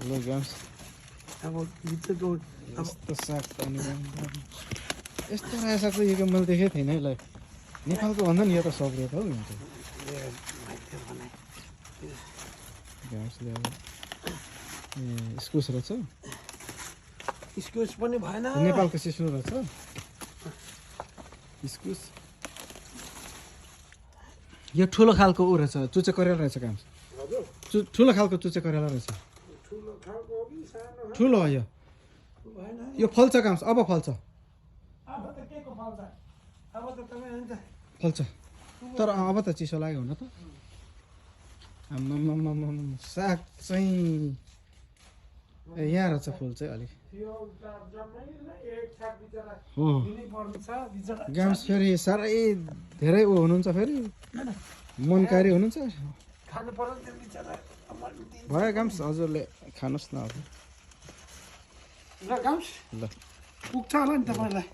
Lo गाम्स अब भित्रको यस्तो साग पनि यस्तो रायो साग चाहिँ यो मैले देखेको थिइनँ है ल नेपालको भन्दा नि यो त सब्रेत हौ हुन्छ गाम्सले अब इस्कुस रहेछ इस्कुस पनि भएन नेपालको सिस्नु रहेछ इस्कुस यो ठुलो खालको ऊ रहेछ चुचे करेला रहेछ गाम्स ठुलो खालको चुचे करेला रहेछ ठुलो हो यो फल्छ गाम्स अब फल्छ फल्छ तर अब त चिसो लाग्यो हुन त आम्मामामामा साग चाहिँ यहाँ रहेछ फुल चाहिँ अलिक हो गाम्स फेरि साह्रै धेरै ऊ हुनुहुन्छ फेरि मनकारी हुनुहुन्छ भयो गाम्स हजुरले खानुहोस् न अब ल गाम्स ल पुग्छ होला नि तपाईँलाई